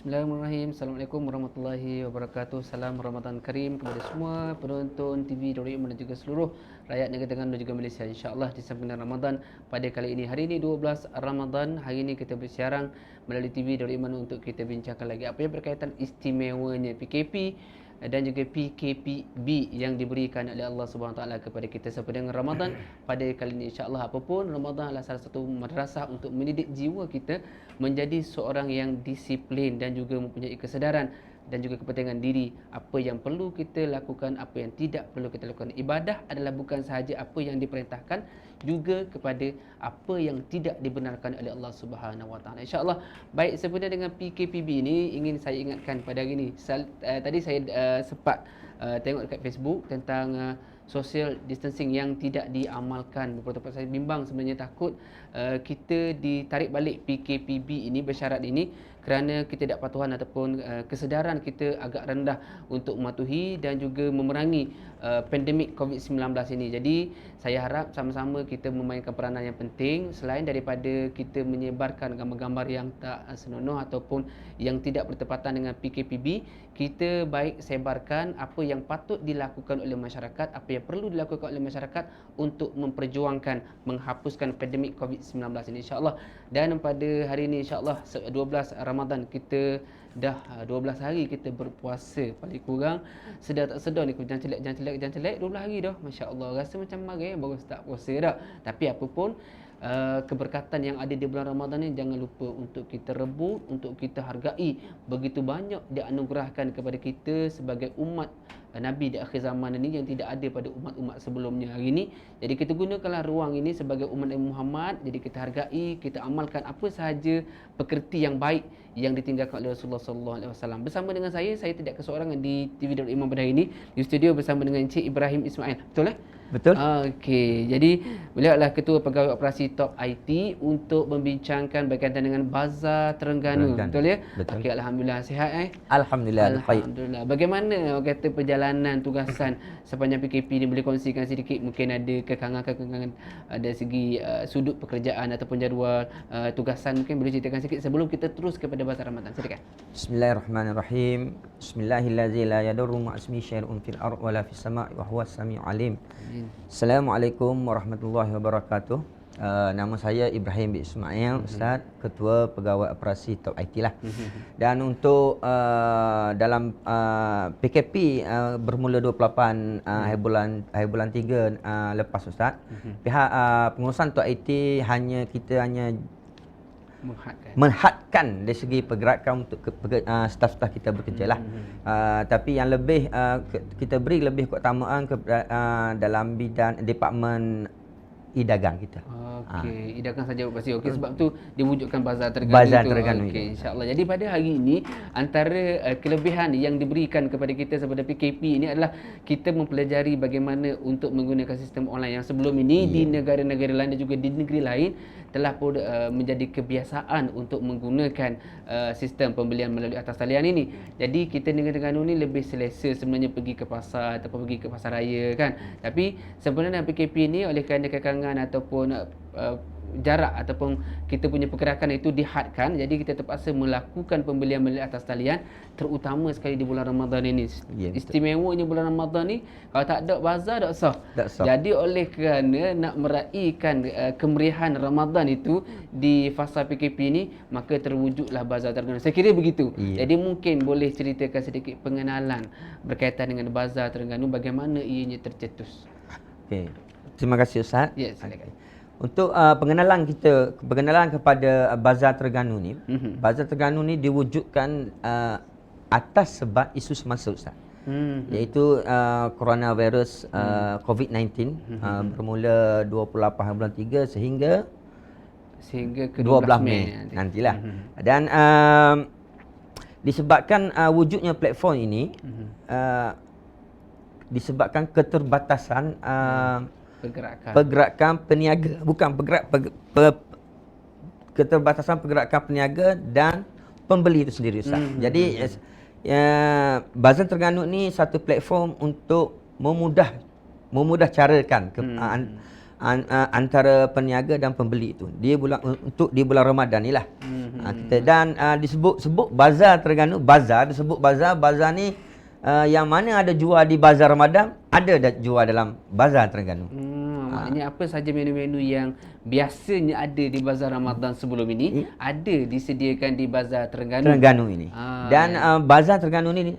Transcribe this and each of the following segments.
Bismillahirrahmanirrahim. Assalamualaikum warahmatullahi wabarakatuh. Salam Ramadan Karim kepada semua penonton TV Darul Iman dan juga seluruh rakyat negara Terengganu dan juga Malaysia. InsyaAllah di samping Ramadan pada kali ini. Hari ini 12 Ramadan. Hari ini kita bersiaran melalui TV Darul Iman untuk kita bincangkan lagi apa yang berkaitan istimewanya PKP dan juga PKPB yang diberikan oleh Allah Subhanahu Wa Taala kepada kita sampai dengan Ramadan pada kali ini. InsyaAllah apapun, Ramadan adalah salah satu madrasah untuk mendidik jiwa kita menjadi seorang yang disiplin dan juga mempunyai kesedaran dan juga kepentingan diri, apa yang perlu kita lakukan, apa yang tidak perlu kita lakukan. Ibadah adalah bukan sahaja apa yang diperintahkan, juga kepada apa yang tidak dibenarkan oleh Allah Subhanahu Wa Taala. Insya-Allah. Baik, sebenarnya dengan PKPB ini ingin saya ingatkan pada hari ini. Tadi saya sempat tengok dekat Facebook tentang social distancing yang tidak diamalkan. Beberapa tempat saya bimbang sebenarnya, takut kita ditarik balik PKPB ini, bersyarat ini, kerana ketidakpatuhan ataupun kesedaran kita agak rendah untuk mematuhi dan juga memerangi pandemik COVID-19 ini. Jadi saya harap sama-sama kita memainkan peranan yang penting, selain daripada kita menyebarkan gambar-gambar yang tak senonoh ataupun yang tidak bertepatan dengan PKPB, kita baik sebarkan apa yang patut dilakukan oleh masyarakat, apa yang perlu dilakukan oleh masyarakat untuk memperjuangkan menghapuskan pandemik COVID-19 ini, insya-Allah. Dan pada hari ini insya-Allah 12 Ramadan, kita dah 12 hari kita berpuasa, paling kurang sedar tak sedar ni jangan celak 12 hari dah. Masya-Allah, rasa macam mari baru start puasa dah. Tapi apa pun keberkatan yang ada di bulan Ramadan ni jangan lupa untuk kita rebut, untuk kita hargai. Begitu banyak dianugerahkan kepada kita sebagai umat Nabi di akhir zaman ini yang tidak ada pada umat-umat sebelumnya hari ini. Jadi kita gunakanlah ruang ini sebagai umat Nabi Muhammad. Jadi kita hargai, kita amalkan apa sahaja pekerti yang baik yang ditinggalkan oleh Rasulullah sallallahu alaihi wasallam. Bersama dengan saya tidak keseorangan di TV Darul Iman pada hari ini. Di studio bersama dengan Encik Ibrahim Ismail. Betul eh? Betul. Okey, jadi beliau adalah Ketua Pegawai Operasi Top IT untuk membincangkan berkaitan dengan Bazar Terengganu. Betul ya? Betul. Okey, alhamdulillah sihat Alhamdulillah. Alhamdulillah. Bagaimana orang kata perjalanan tugasan sepanjang PKP ni, boleh kongsikan sedikit? Mungkin ada kekangan-kekangan dari segi sudut pekerjaan ataupun jadual tugasan, mungkin boleh ceritakan sedikit sebelum kita terus kepada Bazar Ramadan. Silakan. Bismillahirrahmanirrahim. Bismillahirrahmanirrahim. La yadurru ma'asmi syai'un fil ard wa la fis sama'i wa huwas samiul alim. Assalamualaikum warahmatullahi wabarakatuh. Nama saya Ibrahim bin Ismail, Ustaz, Ketua Pegawai Operasi Top IT lah. Dan untuk dalam PKP bermula 28 hari bulan 3 lepas, Ustaz, pihak pengurusan Top IT kita hanya menghadkan dari segi pergerakan untuk staf-staf kita bekerja lah. Tapi yang lebih kita beri lebih keutamaan dalam bidang departmen e-dagang kita. Okey, Idakan saja pasti okey, sebab tu diwujudkan Bazar Terengganu Bazar tu. Terengganu Okey, itu. insya-Allah. Jadi pada hari ini antara kelebihan yang diberikan kepada kita sepada PKP ini adalah kita mempelajari bagaimana untuk menggunakan sistem online yang sebelum ini di negara-negara lain dan juga di negeri lain telah pun menjadi kebiasaan untuk menggunakan sistem pembelian melalui atas talian ini. Jadi kita negara Terengganu ni lebih selesa sebenarnya pergi ke pasar ataupun pergi ke pasar raya kan. Tapi sebenarnya PKP ni oleh kerana kekangan ataupun jarak ataupun kita punya pergerakan itu dihadkan, jadi kita terpaksa melakukan pembelian melalui atas talian, terutama sekali di bulan Ramadan ini. Istimewanya bulan Ramadan ni kalau tak ada bazar tak sah. Jadi oleh kerana nak meraihkan kemeriahan Ramadan itu di fasa PKP ni, maka terwujudlah Bazar Terengganu. Saya kira begitu. Jadi mungkin boleh ceritakan sedikit pengenalan berkaitan dengan Bazar Terengganu, bagaimana ianya tercetus. Okey. Terima kasih Ustaz. Ya, silakan. Untuk pengenalan kepada Bazar Terengganu ni, Bazar Terengganu ni diwujudkan atas sebab isu semasa Ustaz. Iaitu coronavirus COVID-19 bermula 28 bulan 3 sehingga ke 12 Mei nantilah. Dan disebabkan wujudnya platform ini disebabkan keterbatasan pergerakan peniaga, keterbatasan pergerakan peniaga dan pembeli itu sendiri Ustaz. Jadi Bazar Terengganu ni satu platform untuk memudah carakan antara peniaga dan pembeli itu. Dia di bulan Ramadan ni lah. Dan disebut Bazar Terengganu, disebut bazar ni yang mana ada jual di Bazar Ramadan, ada jual dalam Bazar Terengganu. Maknanya apa saja menu-menu yang biasanya ada di Bazar Ramadan sebelum ini, ada disediakan di Bazar Terengganu ini. Dan Bazar Terengganu ni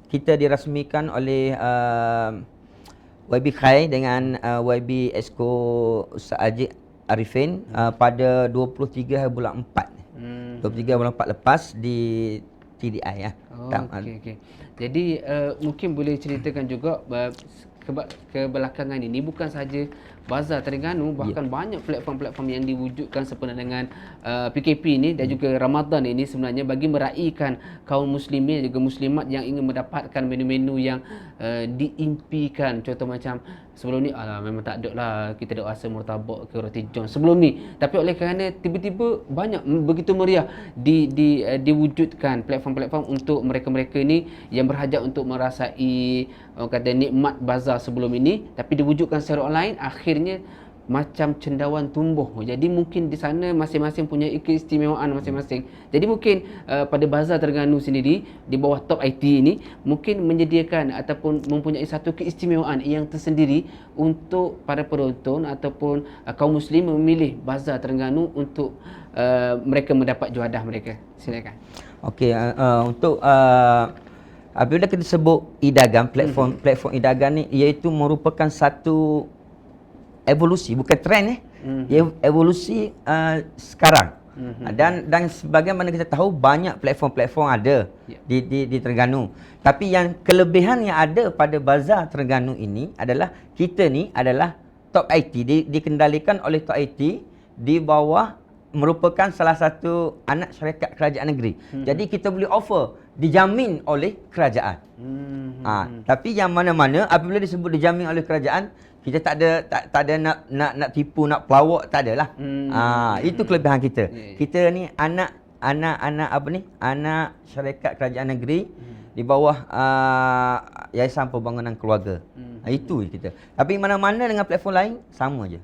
kita dirasmikan oleh YB Khai dengan YB Esko Ustaz Ajik Arifin pada 23 bulan 4. 23 bulan 4 lepas di TDI ya. Okey. Jadi mungkin boleh ceritakan juga kebelakangan ini bukan saja Bazar Terengganu, bahkan banyak platform-platform yang diwujudkan sempena dengan PKP ini dan juga Ramadan ini sebenarnya bagi meraihkan kaum muslimin dan juga muslimat yang ingin mendapatkan menu-menu yang diimpikan. Contoh macam sebelum ni memang tak ada lah kita ada rasa murtabak ke roti john sebelum ni, tapi oleh kerana tiba-tiba banyak begitu meriah diwujudkan platform-platform untuk mereka-mereka ini yang berhajat untuk merasai kata nikmat bazar sebelum ini, tapi diwujudkan secara online, akhirnya macam cendawan tumbuh. Jadi mungkin di sana masing-masing punya keistimewaan masing-masing. Jadi mungkin pada Bazar Terengganu sendiri di bawah Top IT ini mungkin menyediakan ataupun mempunyai satu keistimewaan yang tersendiri untuk para penonton ataupun kaum muslim memilih Bazar Terengganu untuk mereka mendapat juadah mereka. Silakan. Okey, untuk apabila kita sebut e-dagang, platform e-dagang ni iaitu merupakan satu evolusi, bukan trend evolusi sekarang. Dan sebagaimana kita tahu banyak platform-platform ada di Terengganu. Tapi yang kelebihan yang ada pada Bazar Terengganu ini adalah kita ni adalah Top IT, dikendalikan oleh Top IT di bawah merupakan salah satu anak syarikat kerajaan negeri. Jadi kita boleh offer dijamin oleh kerajaan. Tapi yang mana-mana apabila disebut dijamin oleh kerajaan, kita tak ada nak tipu, nak pelawak, tak adalah. Itu kelebihan kita. Kita ni anak syarikat kerajaan negeri di bawah Yayasan Pembangunan Keluarga. Itu kita. Tapi mana-mana dengan platform lain sama je.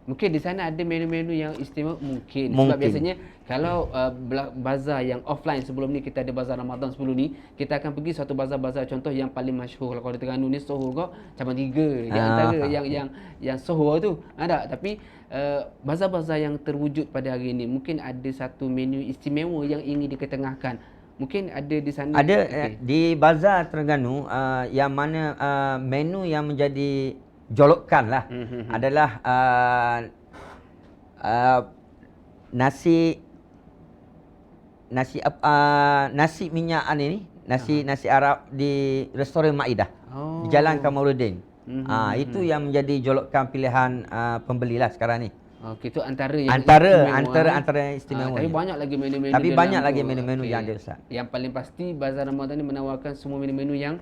Mungkin di sana ada menu-menu yang istimewa mungkin. Sebab biasanya kalau bazar yang offline sebelum ni, kita ada Bazar Ramadan sebelum ni, kita akan pergi satu bazar-bazar contoh yang paling masyhur. Kalau di Terengganu ni Sohor kau Cabang 3 di antara yang Sohor tu ada. Tapi bazar-bazar yang terwujud pada hari ini mungkin ada satu menu istimewa yang ingin diketengahkan. Mungkin ada di sana. Ada di Bazar Terengganu yang mana menu yang menjadi jolokan lah adalah nasi minyak ini, nasi Arab di restoran Maidah di Jalan Kamaluddin. Itu yang menjadi jolokan pilihan pembelilah sekarang ni. Okey, itu antara yang Antara istimewanya. tapi banyak lagi menu-menu Tapi dalam banyak tu. lagi menu-menu Okey. yang ada, Ustaz. Yang paling pasti Bazar Ramadan ni menawarkan semua menu-menu yang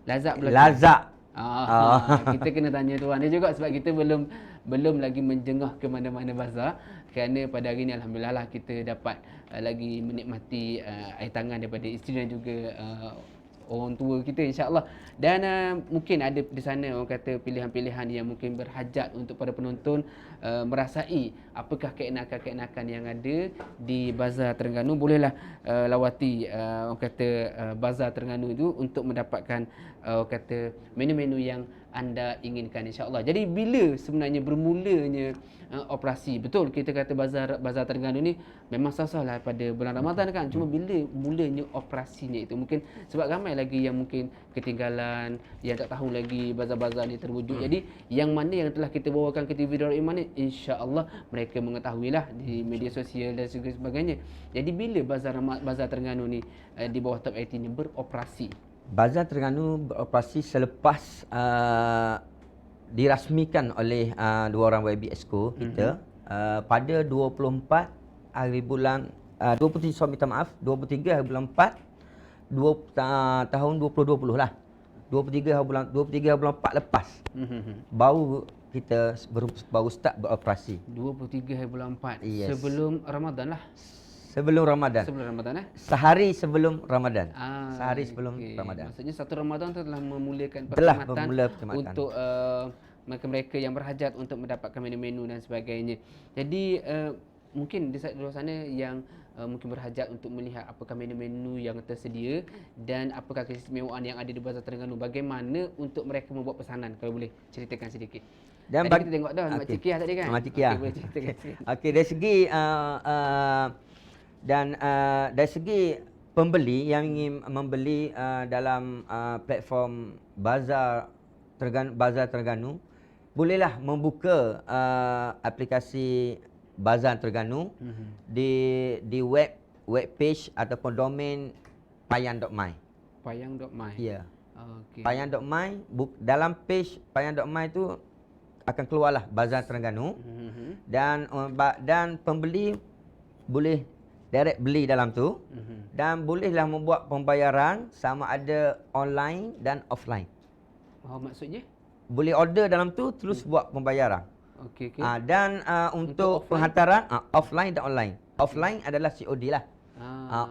lazat belaka. Lazat. Kita kena tanya tuan dia juga sebab kita belum lagi menjengah ke mana-mana bazar, kerana pada hari ni alhamdulillah lah kita dapat lagi menikmati air tangan daripada isteri dan juga orang tua kita, insya-Allah. Dan mungkin ada di sana orang kata pilihan-pilihan yang mungkin berhajat untuk para penonton merasai apakah keenakan-keenakan yang ada di Bazar Terengganu. Bolehlah lawati orang kata Bazar Terengganu itu untuk mendapatkan orang kata menu-menu yang anda inginkan, insya-Allah. Jadi bila sebenarnya bermulanya operasi? Betul kita kata Bazar Terengganu ni memang sah-sahlah pada bulan Ramadan kan. Cuma bila mulanya operasinya itu, mungkin sebab ramai lagi yang mungkin ketinggalan, yang tak tahu lagi bazar-bazar ni terwujud. Jadi yang mana yang telah kita bawakan ke TV Darul Iman ni, insya-Allah mereka mengetahuilah di media sosial dan sebagainya. Jadi bila Bazar Terengganu ni di bawah Top 80 ni beroperasi? Bazar Terengganu beroperasi selepas dirasmikan oleh dua orang YB Exco kita pada 23 hari bulan 23 hari bulan 4 tahun 2020 lah. 23 hari bulan 4 lepas. Baru kita baru start beroperasi. 23 hari bulan 4. Yes. Sebelum Ramadan lah. Sebelum Ramadan. Sebelum Ramadan Sehari sebelum Ramadan. Sehari sebelum Ramadan. Maksudnya satu Ramadan tu telah memulakan perkhidmatan untuk mereka-mereka yang berhajat untuk mendapatkan menu-menu dan sebagainya. Jadi mungkin di luar sana yang mungkin berhajat untuk melihat apakah menu-menu yang tersedia dan apakah keistimewaan yang ada di Bazar Terengganu, bagaimana untuk mereka membuat pesanan, kalau boleh ceritakan sedikit. Dan tadi kita tengok dah Mak Cikiah tadi kan. Mak Cikiah. Boleh ceritakan sikit. Okey, dari segi dari segi pembeli yang ingin membeli dalam platform Bazar Terengganu, bolehlah membuka aplikasi Bazar Terengganu di web page ataupun domain payang.my. Payang.my. Ya. Okey. Payang.my, dalam page payang.my itu akan keluarlah Bazar Terengganu. Dan pembeli boleh direct beli dalam tu dan bolehlah membuat pembayaran sama ada online dan offline. Maksudnya? Boleh order dalam tu terus buat pembayaran. Okey. Dan untuk penghantaran offline dan online. Offline adalah COD lah.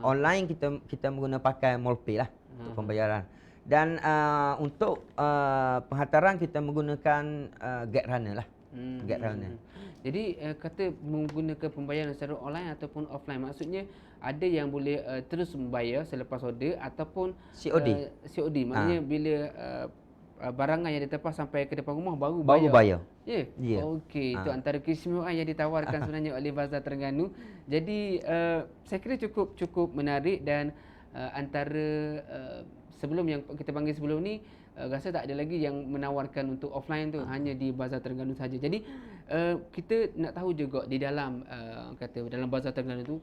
Online kita menggunakan pakai Molpay lah untuk pembayaran. Dan untuk penghantaran kita menggunakan GetRunner lah. GetRunner. Jadi kata menggunakan pembayaran secara online ataupun offline, maksudnya ada yang boleh terus membayar selepas order ataupun COD. COD maknanya bila barangan yang ditepas sampai ke depan rumah baru bayar. Ya. Yeah? Okey, itu antara keistimewaan yang ditawarkan sebenarnya oleh Bazar Terengganu. Jadi saya kira cukup menarik dan antara sebelum yang kita panggil sebelum ni rasa tak ada lagi yang menawarkan untuk offline tu, hanya di Bazar Terengganu saja. Jadi kita nak tahu juga di dalam dalam Bazar Terengganu tu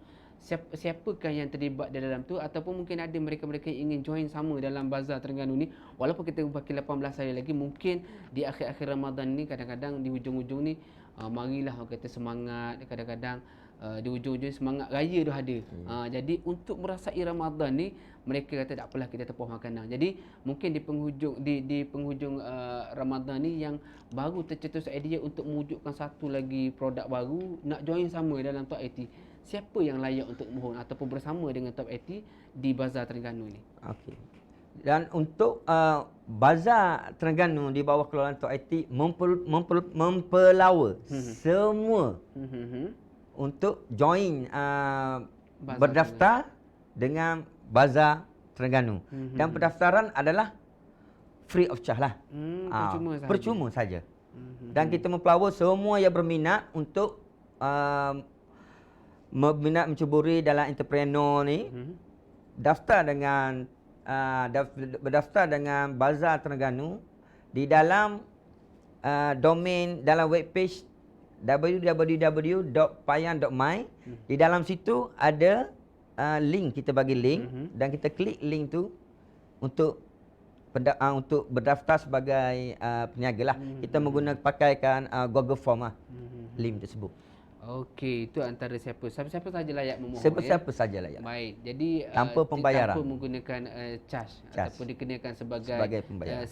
siapakah yang terlibat di dalam tu, ataupun mungkin ada mereka-mereka yang ingin join sama dalam Bazar Terengganu ni, walaupun kita baki 18 hari lagi, mungkin di akhir-akhir Ramadan ni kadang-kadang di hujung-hujung ni marilah kata semangat, kadang-kadang di hujung-hujung semangat raya dah ada. Jadi untuk merasai Ramadan ni, mereka kata tak apalah kita tepuh makanan. Jadi mungkin di penghujung Ramadan ni yang baru tercetus idea untuk mewujudkan satu lagi produk baru, nak join sama dalam Top 80. Siapa yang layak untuk mohon ataupun bersama dengan Top 80 di Bazar Terengganu ni? Okey. Dan untuk Bazar Terengganu di bawah kelolaan Top 80 mempelawa semua untuk join berdaftar dengan Bazar Terengganu. Dan pendaftaran adalah free of charge lah. Percuma saja. Dan kita mempelawa semua yang berminat untuk menceburi dalam entrepreneur ni, berdaftar dengan Bazar Terengganu di dalam domain dalam webpage www.payang.my. Di dalam situ ada link, kita bagi link dan kita klik link tu untuk untuk berdaftar sebagai peniaga lah. Kita menggunakan pakaikan Google Form lah, link tersebut. Okey, itu antara siapa saja layak memohon. Siapa saja layak. Baik, jadi tanpa pembayaran, tanpa menggunakan charge ataupun dikenakan sebagai pembayaran,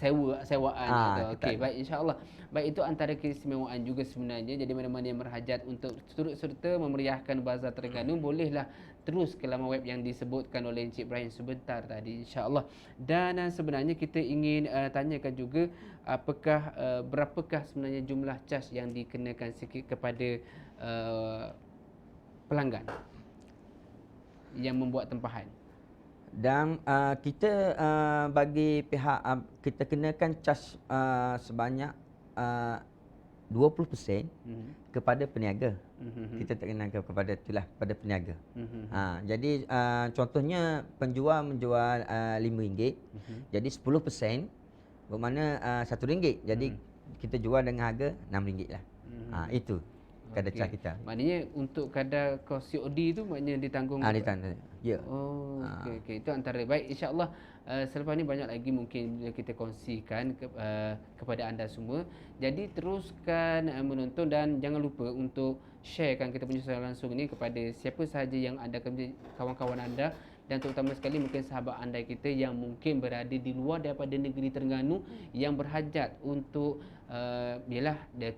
sewaan. Okey, baik, insya-Allah. Baik, itu antara keistimewaan juga sebenarnya. Jadi mana-mana yang berhajat untuk turut serta memeriahkan Bazar Terengganu, bolehlah terus ke laman web yang disebutkan oleh Encik Ibrahim sebentar tadi, insya-Allah. Dan sebenarnya kita ingin tanyakan juga berapakah sebenarnya jumlah cas yang dikenakan kepada pelanggan yang membuat tempahan. Dan kita bagi pihak kita kenakan cas sebanyak 20% kepada peniaga. Kita tak kenakan kepada peniaga. Jadi contohnya penjual menjual RM5, jadi 10% bermakna RM1. Jadi kita jual dengan harga RM6 lah. Itu kadar cas kita. Maknanya untuk kadar kos COD tu maknanya ditanggung. Ditanggung. Ya. Okey. Itu antara baik, insya-Allah. Selepas ni banyak lagi mungkin kita kongsikan kepada anda semua. Jadi teruskan menonton dan jangan lupa untuk sharekan kita punya siaran langsung ini kepada siapa sahaja yang anda kenal, kawan-kawan anda, dan terutama sekali mungkin sahabat anda kita yang mungkin berada di luar daripada negeri Terengganu yang berhajat untuk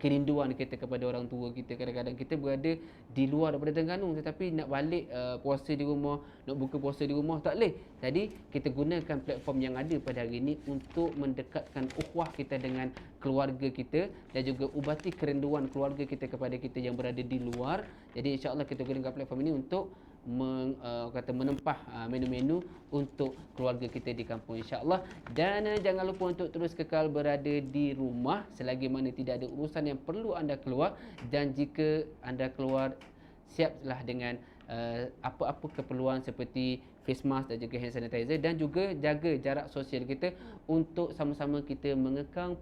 kerinduan kita kepada orang tua kita. Kadang-kadang kita berada di luar daripada Terengganu tetapi nak balik puasa di rumah, nak buka puasa di rumah tak boleh. Jadi kita gunakan platform yang ada pada hari ini untuk mendekatkan ukhuwah kita dengan keluarga kita dan juga ubati kerinduan keluarga kita kepada kita yang berada di luar. Jadi insya-Allah kita gunakan platform ini untuk menempah menu-menu untuk keluarga kita di kampung, insya-Allah. Dan jangan lupa untuk terus kekal berada di rumah selagi mana tidak ada urusan yang perlu anda keluar, dan jika anda keluar siaplah dengan apa-apa keperluan seperti face mask dan juga hand sanitizer, dan juga jaga jarak sosial kita untuk sama-sama kita mengekang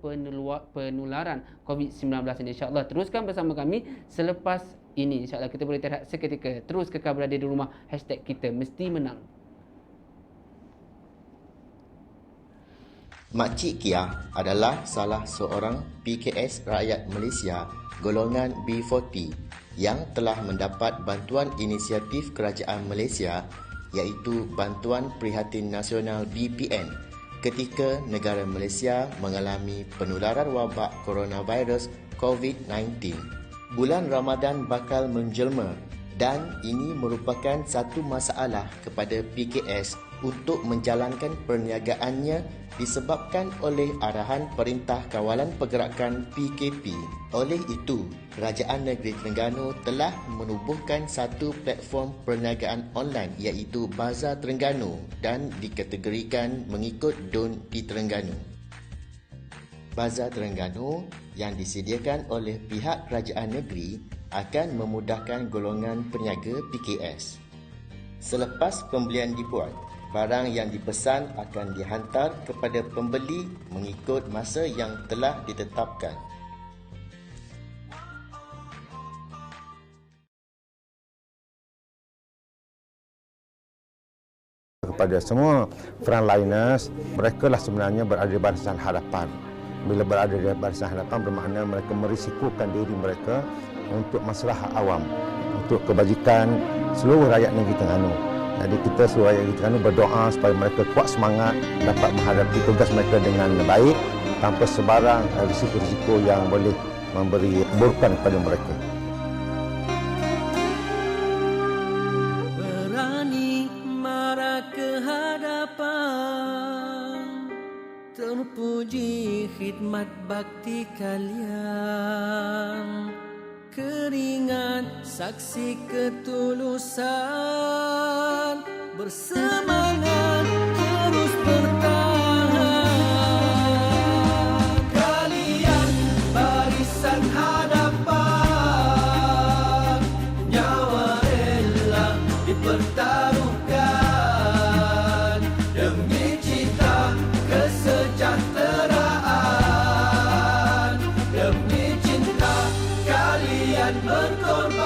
penularan COVID-19 ini, insya-Allah. Teruskan bersama kami selepas ini, insya-Allah kita boleh terhad seketika. Terus kekal berada di rumah. #kita mesti menang. Makcik Kia adalah salah seorang PKS rakyat Malaysia golongan B40 yang telah mendapat bantuan inisiatif kerajaan Malaysia, iaitu Bantuan Prihatin Nasional BPN, ketika negara Malaysia mengalami penularan wabak coronavirus COVID-19. Bulan Ramadan bakal menjelma dan ini merupakan satu masalah kepada PKS untuk menjalankan perniagaannya disebabkan oleh arahan Perintah Kawalan Pergerakan PKP. Oleh itu, Kerajaan Negeri Terengganu telah menubuhkan satu platform perniagaan online iaitu Bazar Terengganu dan dikategorikan mengikut DUN di Terengganu. Bazar Terengganu yang disediakan oleh pihak kerajaan negeri akan memudahkan golongan peniaga PKS. Selepas pembelian dibuat, barang yang dipesan akan dihantar kepada pembeli mengikut masa yang telah ditetapkan. Kepada semua frontliners, mereka lah sebenarnya berada di barisan hadapan. Bila berada di barisan hadapan bermakna mereka merisikokan diri mereka untuk masalah awam, untuk kebajikan seluruh rakyat negeri Terengganu. Jadi kita seluruh rakyat negeri Terengganu berdoa supaya mereka kuat semangat, dapat menghadapi tugas mereka dengan baik tanpa sebarang risiko-risiko yang boleh memberi keburukan kepada mereka. Berani marah ke hadapan, terpuji khidmat bakti kalian, keringat saksi ketulusan, bersemangat terus bertahan. Kalian barisan hadapan, nyawa rela dipertaruhkan demi cita kesejahteraan, demi cinta kalian berkorban.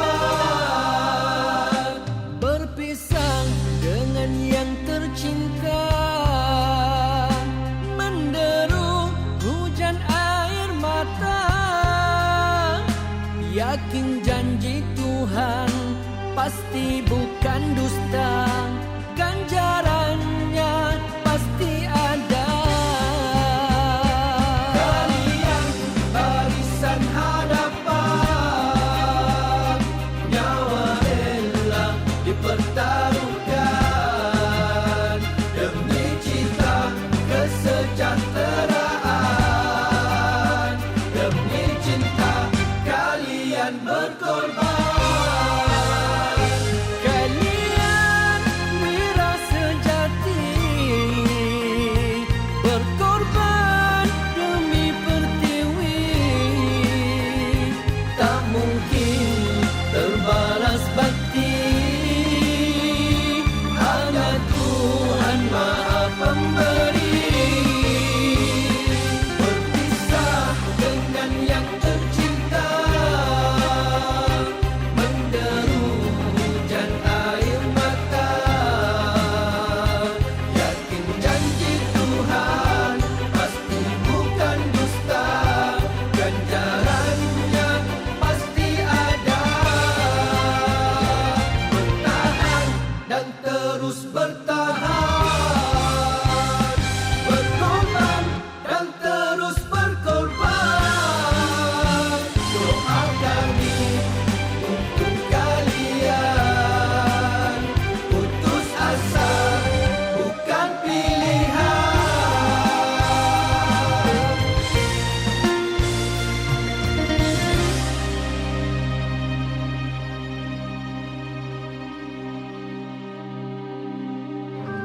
Berpisah dengan yang tercinta,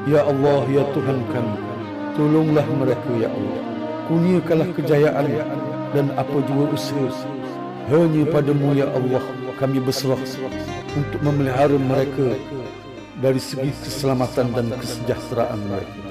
Ya Allah, ya Tuhan kami, tolonglah mereka ya Allah. Kurniakanlah kejayaan dan apa jua usaha. Hanya padamu ya Allah kami berserah untuk memelihara mereka dari segi keselamatan dan kesejahteraan mereka.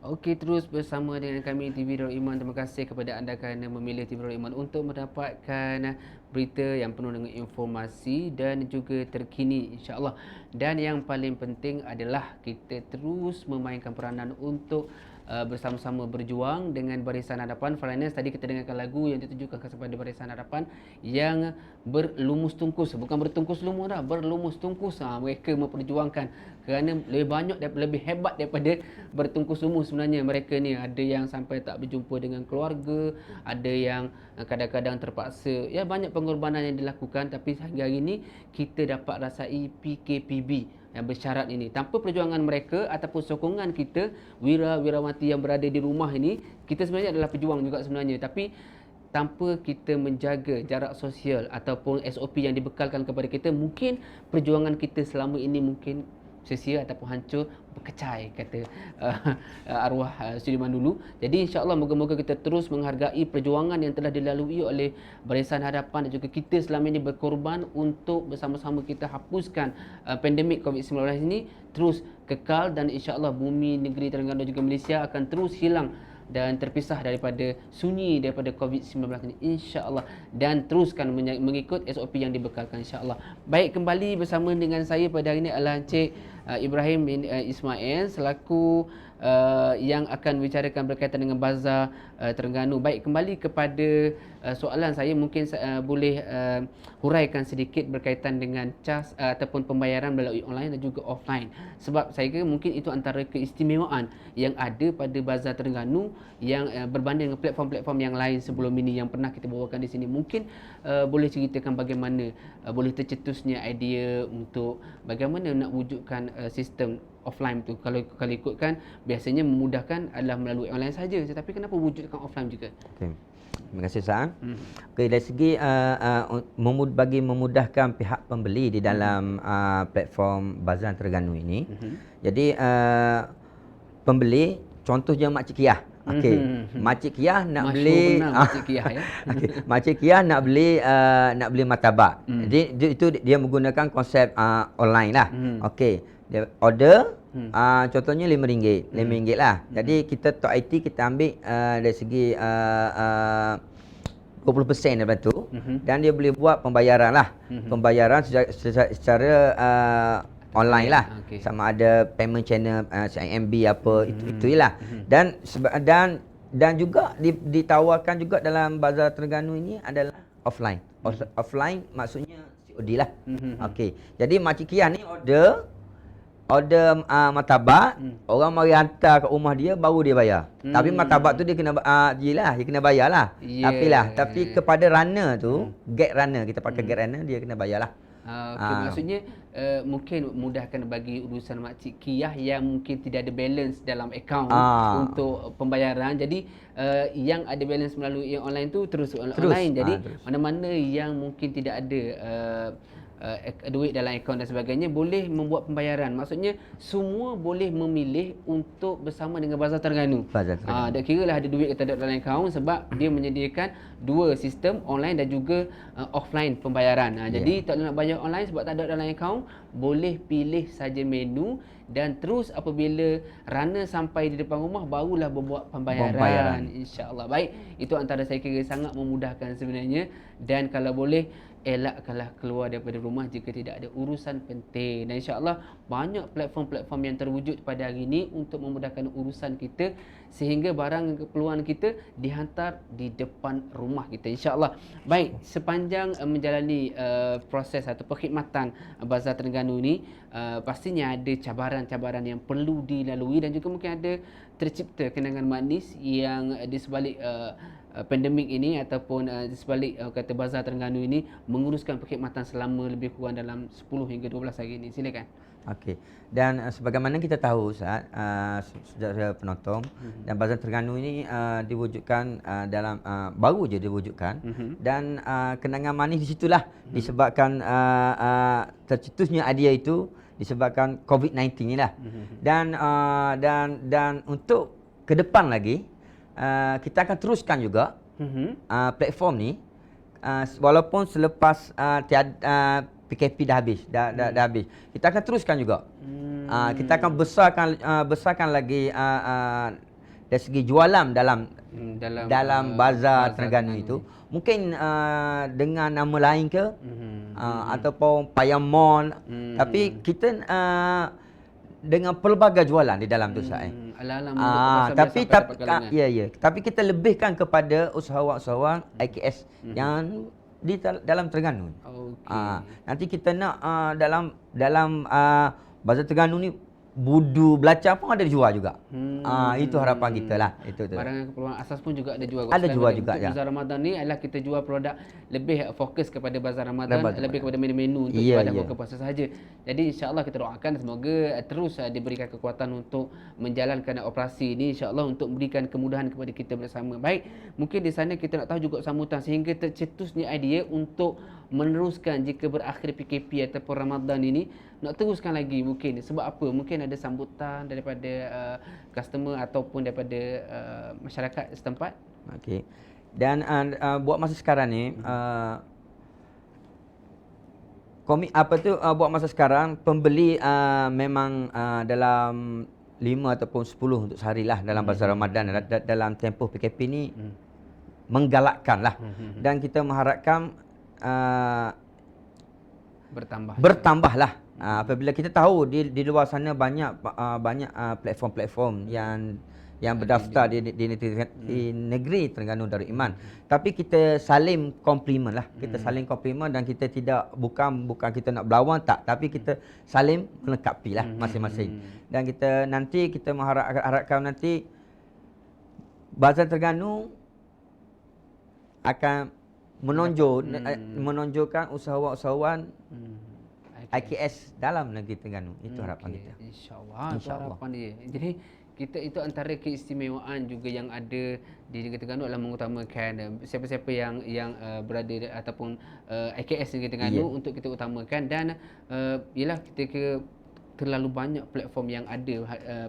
Okey, terus bersama dengan kami TV Darul Iman. Terima kasih kepada anda kerana memilih TV Darul Iman untuk mendapatkan berita yang penuh dengan informasi dan juga terkini, insya-Allah. Dan yang paling penting adalah kita terus memainkan peranan untuk bersama-sama berjuang dengan Barisan Hadapan. Foreigners, tadi kita dengarkan lagu yang ditujukan kepada Barisan Hadapan yang berlumus tungkus, bukan bertungkus lumus dah, berlumus tungkus. Mereka memperjuangkan kerana lebih banyak dan lebih hebat daripada bertungkus lumus. Sebenarnya mereka ni ada yang sampai tak berjumpa dengan keluarga, ada yang kadang-kadang terpaksa, ya banyak pengorbanan yang dilakukan, tapi sehingga hari ini kita dapat rasai PKPB yang bersyarat ini. Tanpa perjuangan mereka ataupun sokongan kita, wira-wirawati yang berada di rumah ini, kita sebenarnya adalah pejuang juga sebenarnya. Tapi tanpa kita menjaga jarak sosial ataupun SOP yang dibekalkan kepada kita, mungkin perjuangan kita selama ini mungkin sia-sia ataupun hancur, berkecai, kata arwah Sudirman dulu. Jadi insya-Allah moga-moga kita terus menghargai perjuangan yang telah dilalui oleh Barisan Hadapan dan juga kita selama ini berkorban untuk bersama-sama kita hapuskan pandemik COVID-19 ini terus kekal, dan insya-Allah bumi negeri Terengganu dan juga Malaysia akan terus hilang dan terpisah daripada sunyi daripada COVID-19 ini, insya-Allah, dan teruskan mengikut SOP yang dibekalkan, insya-Allah. Baik, kembali bersama dengan saya pada hari ini adalah Encik Ibrahim bin Ismail selaku yang akan bicarakan berkaitan dengan Bazar Terengganu. Baik, kembali kepada soalan saya, mungkin boleh huraikan sedikit berkaitan dengan cas ataupun pembayaran melalui online dan juga offline. Sebab saya kira mungkin itu antara keistimewaan yang ada pada Bazar Terengganu yang berbanding dengan platform-platform yang lain sebelum ini yang pernah kita bawakan di sini. Mungkin boleh ceritakan bagaimana boleh tercetusnya idea untuk bagaimana nak wujudkan sistem offline tu. Kalau ikutkan biasanya memudahkan adalah melalui online saja, tetapi kenapa wujudkan offline juga? Okey. Terima kasih Saan. Okey, dari segi bagi memudahkan pihak pembeli di dalam platform Bazar Terengganu ini. Jadi pembeli contohnya Makcik Kiah. Okey. Makcik Kiah nak beli Makcik Kiah ya. Okey, Makcik Kiah nak beli martabak. Jadi itu dia menggunakan konsep online lah. Okey. Dia order contohnya RM5. RM5 lah. Jadi kita Tok IT kita ambil dari segi 20% daripada tu, dan dia boleh buat pembayaran lah. Pembayaran secara online lah. Sama ada payment channel CIMB apa, itu je lah. Dan juga ditawarkan juga dalam Bazar Terengganu ini adalah offline. Offline maksudnya COD lah. Okey. Jadi Makcik Kiah ni order martabak, orang mari hantar kat rumah dia baru dia bayar. Tapi martabak tu dia kena dia kena bayar lah. Tapi kepada runner tu, gate runner, kita pakai gate runner, dia kena bayar lah. Maksudnya mungkin mudahkan bagi urusan Makcik Kiah yang mungkin tidak ada balance dalam akaun untuk pembayaran. Jadi yang ada balance melalui yang online tu terus online. Jadi mana-mana yang mungkin tidak ada duit dalam akaun dan sebagainya boleh membuat pembayaran. Maksudnya semua boleh memilih untuk bersama dengan Bazar Terengganu. Tak kira lah ada duit ke tak ada dalam akaun, sebab dia menyediakan dua sistem online dan juga offline pembayaran. Jadi tak nak bayar online sebab tak ada dalam akaun, boleh pilih saja menu, dan terus apabila runner sampai di depan rumah barulah membuat pembayaran. InsyaAllah. Baik, itu antara saya kira sangat memudahkan sebenarnya. Dan kalau boleh elakkanlah keluar daripada rumah jika tidak ada urusan penting. Dan insya-Allah banyak platform-platform yang terwujud pada hari ini untuk memudahkan urusan kita, sehingga barang keperluan kita dihantar di depan rumah kita, insya-Allah. Baik, sepanjang menjalani proses atau perkhidmatan Bazar Terengganu ini, pastinya ada cabaran-cabaran yang perlu dilalui, dan juga mungkin ada tercipta kenangan manis yang di sebalik pandemik ini ataupun di sebalik kata Bazar Terengganu ini menguruskan perkhidmatan selama lebih kurang dalam 10 hingga 12 hari ini. Silakan. Okey. Dan sebagaimana kita tahu Ustaz, saudara penonton, dan Bazar Terengganu ini diwujudkan dalam baru je diwujudkan, dan kenangan manis di situlah disebabkan tercetusnya idea itu disebabkan COVID-19 inilah. Dan untuk ke depan lagi kita akan teruskan juga platform ni walaupun selepas PKP dah habis, dah habis. Kita akan teruskan juga. Kita akan besarkan lagi dari segi jualan dalam bazar Terengganu itu. Mungkin dengan nama lain ke ataupun Payam Mall. Tapi kita dengan pelbagai jualan di dalam tu Ustaz. Tapi kita lebihkan kepada usahawan-usahawan IKS yang di dalam Terengganu. Nanti kita nak dalam Bazar Terengganu ni budu belacan pun ada dijual juga. Itu harapan kita lah. Barang keperluan asas pun juga ada jual. Ada jual juga ya. Bazar Ramadan ni adalah kita jual produk lebih fokus kepada Bazar Ramadan, lebih kepada menu-menu untuk ibadah buka puasa sahaja. Jadi insya-Allah kita doakan semoga terus diberikan kekuatan untuk menjalankan operasi ini, insya-Allah untuk memberikan kemudahan kepada kita bersama. Baik, mungkin di sana kita nak tahu juga sambutan sehingga tercetusnya idea untuk meneruskan jika berakhir PKP ataupun Ramadan ini, nak teruskan lagi mungkin. Sebab apa? Mungkin ada sambutan daripada customer ataupun daripada masyarakat setempat. Okey. Dan buat masa sekarang ni buat masa sekarang pembeli memang dalam 5 ataupun 10 untuk seharilah dalam bazar Ramadan dalam tempoh PKP ni menggalakkanlah. Dan kita mengharapkan bertambahlah. Apabila kita tahu di luar sana banyak platform-platform yang berdaftar di negeri Terengganu Darul Iman. Tapi kita saling komplimen lah. Kita saling komplimen dan kita bukan kita nak berlawan tak, tapi kita saling melengkapi lah masing-masing. Dan kita mengharapkan nanti Bazar Terengganu akan menonjolkan usahawan-usahawan IKS dalam negeri Terengganu. Itu harapan kita. InsyaAllah. Itu harapan dia. Jadi kita itu antara keistimewaan juga yang ada di negeri Terengganu adalah mengutamakan siapa-siapa yang berada ataupun IKS negeri Terengganu untuk kita utamakan. Dan ialah kita terlalu banyak platform yang ada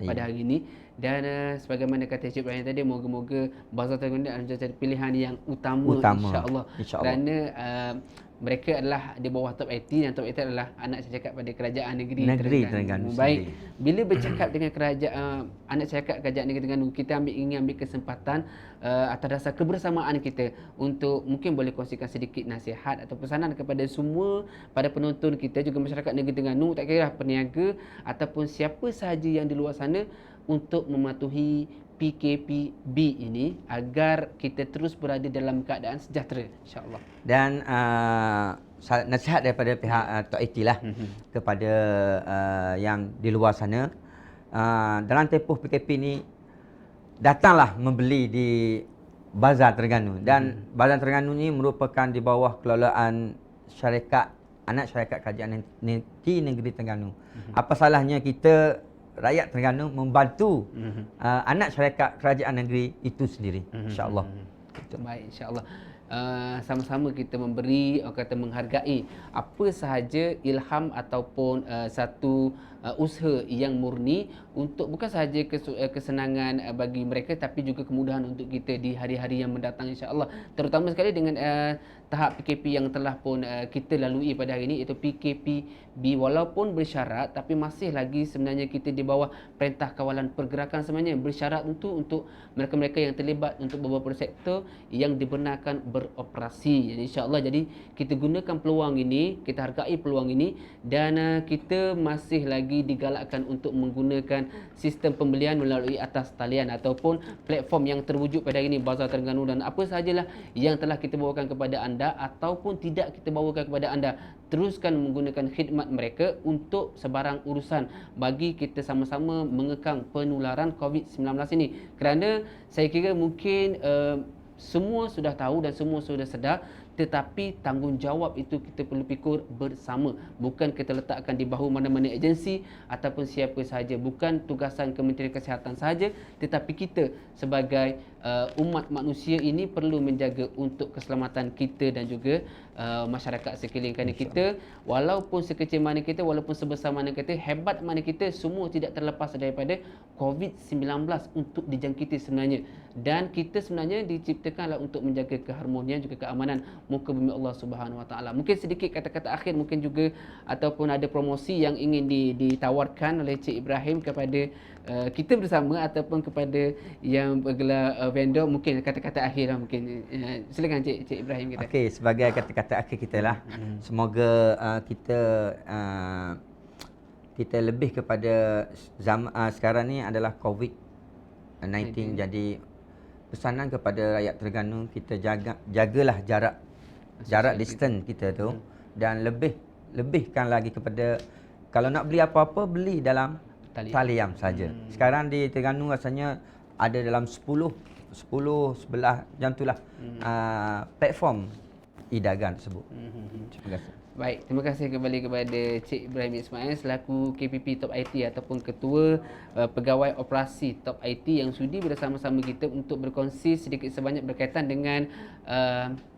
pada hari ini. Dan sebagaimana kata Encik Ibrahim tadi, moga-moga Bazar Terengganu adalah menjadi pilihan yang utama. InsyaAllah. Kerana mereka adalah di bawah top 80 dan top 80 adalah anak saya cakap pada kerajaan negeri Terengganu. Baik, bila bercakap dengan kerajaan anak saya cakap kerajaan negeri Terengganu, kita ingin ambil kesempatan atas dasar kebersamaan kita untuk mungkin boleh kongsikan sedikit nasihat atau pesanan kepada semua pada penonton kita, juga masyarakat negeri Terengganu, tak kira peniaga ataupun siapa sahaja yang di luar sana, untuk mematuhi PKPB ini agar kita terus berada dalam keadaan sejahtera, insya-Allah. Dan nasihat daripada pihak Tok Eti lah kepada yang di luar sana, dalam tempoh PKP ni datanglah membeli di Bazar Terengganu. Dan Bazar Terengganu ni merupakan di bawah kelolaan anak syarikat kerajaan di negeri Terengganu. Apa salahnya kita rakyat Terengganu membantu anak syarikat kerajaan negeri itu sendiri, insya-Allah. Baik, insya-Allah. Sama-sama kita memberi, menghargai apa sahaja ilham ataupun satu usaha yang murni untuk bukan sahaja kesenangan bagi mereka, tapi juga kemudahan untuk kita di hari-hari yang mendatang, insya-Allah. Terutama sekali dengan tahap PKP yang telah pun kita lalui pada hari ini, iaitu PKPB, walaupun bersyarat tapi masih lagi sebenarnya kita di bawah Perintah Kawalan Pergerakan sebenarnya, bersyarat untuk mereka-mereka yang terlibat untuk beberapa sektor yang dibenarkan beroperasi. Jadi insya-Allah, jadi kita gunakan peluang ini, kita hargai peluang ini, dan kita masih lagi digalakkan untuk menggunakan sistem pembelian melalui atas talian ataupun platform yang terwujud pada hari ini, Bazar Terengganu. Dan apa sahajalah yang telah kita bawakan kepada anda ataupun tidak kita bawakan kepada anda, teruskan menggunakan khidmat mereka untuk sebarang urusan bagi kita sama-sama mengekang penularan COVID-19 ini. Kerana saya kira mungkin semua sudah tahu dan semua sudah sedar, tetapi tanggungjawab itu kita perlu pikul bersama. Bukan kita letakkan di bahu mana-mana agensi ataupun siapa sahaja. Bukan tugasan Kementerian Kesihatan sahaja, tetapi kita sebagai umat manusia ini perlu menjaga untuk keselamatan kita dan juga masyarakat sekeliling. Kerana kita, walaupun sekecil mana kita, walaupun sebesar mana kita, hebat mana kita, semua tidak terlepas daripada COVID-19 untuk dijangkiti sebenarnya. Dan kita sebenarnya diciptakanlah untuk menjaga keharmonian juga keamanan muka bumi Allah Subhanahu Wa Taala. Mungkin sedikit kata-kata akhir, mungkin juga ataupun ada promosi yang ingin ditawarkan oleh Cik Ibrahim kepada kita bersama ataupun kepada yang bergelar vendor. Mungkin kata-kata akhir lah mungkin. Silakan Cik Ibrahim kita. Okey, sebagai kata-kata akhir kita lah. Semoga kita lebih kepada sekarang ni adalah COVID-19. Jadi pesanan kepada rakyat Terengganu, kita jagalah jarak distance kita tu, dan lebihkan lagi kepada, kalau nak beli apa-apa beli dalam taliam saja. Sekarang di Terengganu rasanya ada dalam 10 11 macam itulah platform e-dagang tersebut. Terima kasih. Baik, terima kasih kembali kepada Cik Ibrahim Ismail selaku KPP Top IT ataupun Ketua Pegawai Operasi Top IT yang sudi bersama-sama kita untuk berkongsi sedikit sebanyak berkaitan dengan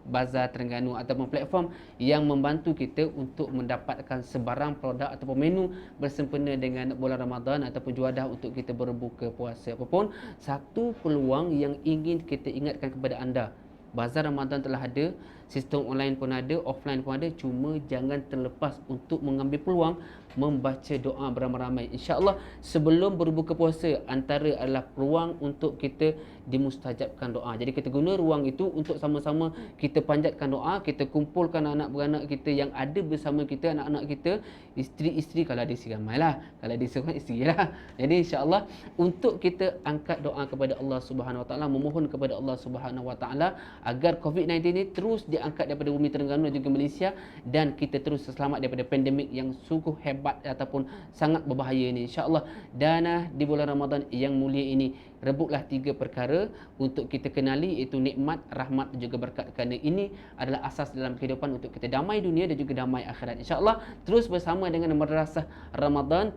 Bazar Terengganu ataupun platform yang membantu kita untuk mendapatkan sebarang produk ataupun menu bersempena dengan bulan Ramadan ataupun juadah untuk kita berbuka puasa. Apapun satu peluang yang ingin kita ingatkan kepada anda, Bazar Ramadan telah ada, sistem online pun ada, offline pun ada. Cuma jangan terlepas untuk mengambil peluang membaca doa beramai-ramai. InsyaAllah sebelum berbuka puasa, antara adalah peluang untuk kita dimustajabkan doa. Jadi kita guna ruang itu untuk sama-sama kita panjatkan doa, kita kumpulkan anak beranak kita yang ada bersama kita, anak-anak kita, isteri-isteri kalau ada isteri ramai lah, kalau ada seorang isteri lah. Jadi insyaAllah untuk kita angkat doa kepada Allah Subhanahu Wa Taala, memohon kepada Allah Subhanahu Wa Taala agar COVID-19 ini terus diangkat daripada bumi Terengganu dan juga Malaysia, dan kita terus selamat daripada pandemik yang sungguh hebat ataupun sangat berbahaya ini, insyaAllah. Dan di bulan Ramadan yang mulia ini, rebutlah 3 perkara untuk kita kenali, iaitu nikmat, rahmat dan juga berkat. Kerana ini adalah asas dalam kehidupan untuk kita damai dunia dan juga damai akhirat. InsyaAllah terus bersama dengan Madrasah Ramadan,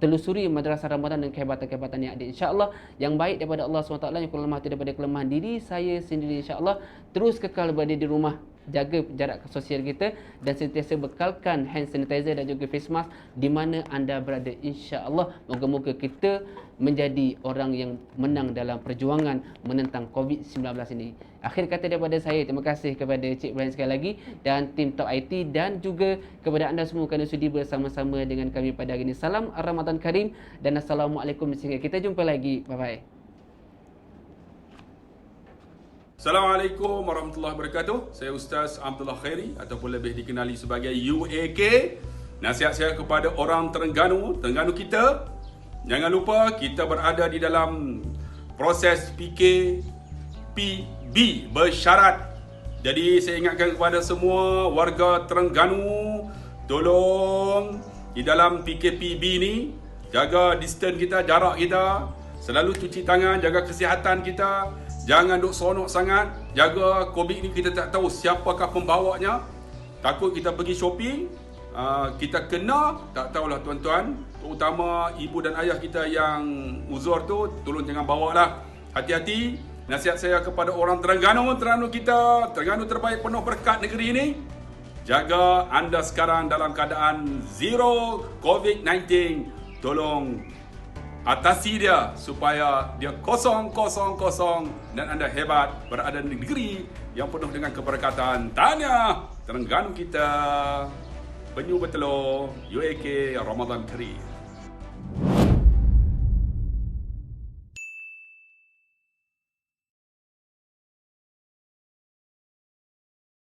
telusuri Madrasah Ramadan dan kehebatan-kehebatan yang ada. InsyaAllah yang baik daripada Allah SWT, yang kurang lemah daripada kelemahan diri saya sendiri. InsyaAllah terus kekal berada di rumah, jaga jarak sosial kita dan sentiasa bekalkan hand sanitizer dan juga face mask di mana anda berada. InsyaAllah moga-moga kita menjadi orang yang menang dalam perjuangan menentang COVID-19 ini. Akhir kata daripada saya, terima kasih kepada Cik Ibrahim sekali lagi dan tim Top IT, dan juga kepada anda semua kerana sudi bersama-sama dengan kami pada hari ini. Salam Ramadan Karim dan Assalamualaikum. Sehingga kita jumpa lagi. Bye-bye. Assalamualaikum warahmatullahi wabarakatuh. Saya Ustaz Abdullah Khairi ataupun lebih dikenali sebagai UAK. Nasihat saya kepada orang Terengganu kita, jangan lupa kita berada di dalam proses PKPB bersyarat. Jadi saya ingatkan kepada semua warga Terengganu, tolong di dalam PKPB ni jaga distance kita, jarak kita, selalu cuci tangan, jaga kesihatan kita. Jangan duk seronok sangat. Jaga COVID ni, kita tak tahu siapakah pembawanya. Takut kita pergi shopping, kita kena, tak tahulah tuan-tuan. Terutama ibu dan ayah kita yang uzur tu, tolong jangan bawa lah. Hati-hati. Nasihat saya kepada orang Terengganu kita, Terengganu terbaik penuh berkat negeri ini. Jaga anda sekarang dalam keadaan zero COVID-19. Tolong atasi dia supaya dia kosong dan anda hebat berada di negeri yang penuh dengan keberkatan. Tahniah Terengganu kita, Penyu Betelo, UAK Ramadan Karim.